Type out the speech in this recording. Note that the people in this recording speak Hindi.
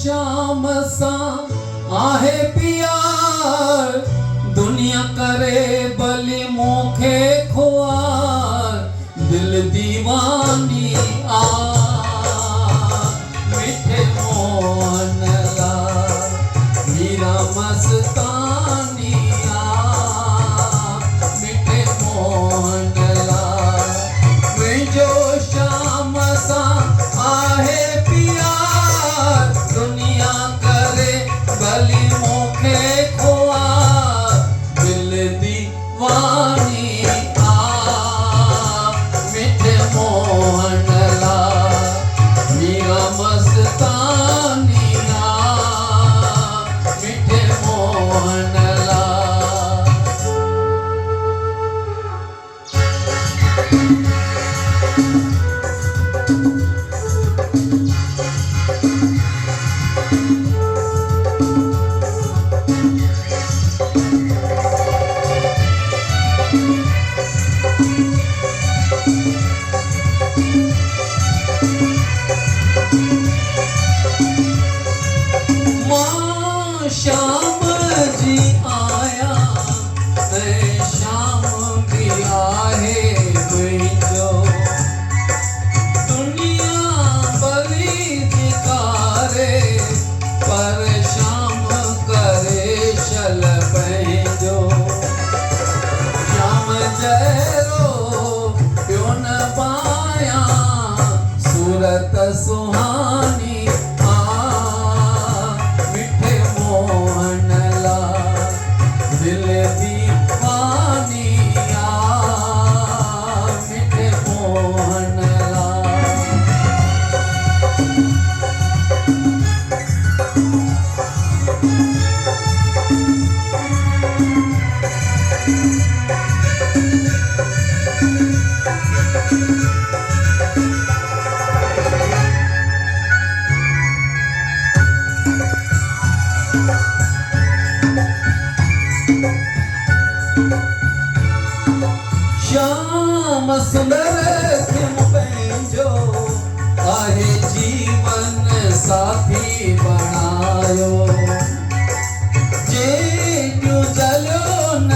श्याम सा आहे प्यार, दुनिया करे बलि मोखे खुआर, दिल दीवानी आ मिठे मोहन लाल, मीरा मस्तानी आ मिठे मोहन लाल, मुझो श्याम सा आहे प्यार, दुनिया करे भली मोखे खुआर, दिल दीवानी आ मिठे मोहन लाल, मीरा मस्तानी आ मिठे मोहन लाल। मां श्याम जी आया, श्याम भी आहे मुझो, दुनिया भली धिकारे, पर श्याम करे शल पंहिंजो, श्याम जहिड़ो ॿियो न पायां, सूरत सुहानी मिठे मोहन लाल, दिल दीवानी आ मिठे मोहन लाल। श्याम सुंदर थिम पंहिंजो आहे जीवन साथी बणायो, जे जलियो न